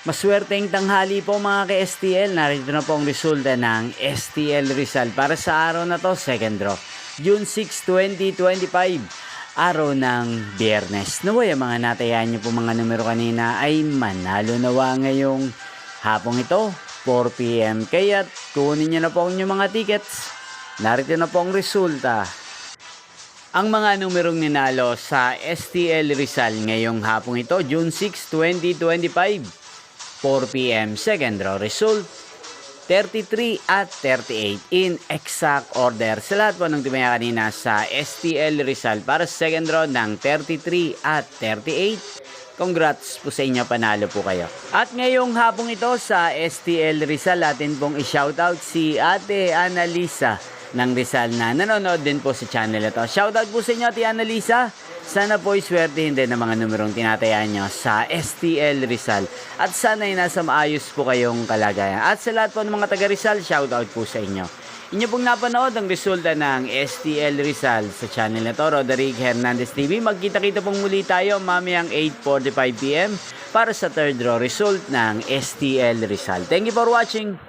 Maswerteng tanghali po mga ka-STL. Narito na po ang resulta ng STL Rizal para sa araw na to, second draw. June 6, 2025, araw ng Biyernes. Naway ang mga natayan nyo po mga numero kanina ay manalo nawa ngayong hapong ito, 4 PM. Kaya kunin nyo na po ang inyong mga tickets. Narito na po ang resulta. Ang mga numerong ninalo sa STL Rizal ngayong hapong ito, June 6, 2025. 4 PM, second draw result, 33 at 38 in exact order. Sa lahat po ng tumaya kanina sa STL Rizal para sa second draw ng 33 at 38, congrats po sa inyo, panalo po kayo. At ngayong hapong ito sa STL Rizal, atin pong i-shoutout si Ate Annalisa ng Rizal na nanonood din po sa channel ito. Shoutout po sa inyo, Ate Annalisa. Sana po iswertehin din ng mga numerong tinatayaan nyo sa STL Rizal. At sana ay nasa maayos po kayong kalagayan. At sa lahat po ng mga taga Rizal, shoutout po sa inyo. Inyo pong napanood ang resulta ng STL Rizal sa channel na to, Roderick Hernandez TV. Magkita-kita pong muli tayo mamayang 8:45 PM para sa third draw result ng STL Rizal. Thank you for watching.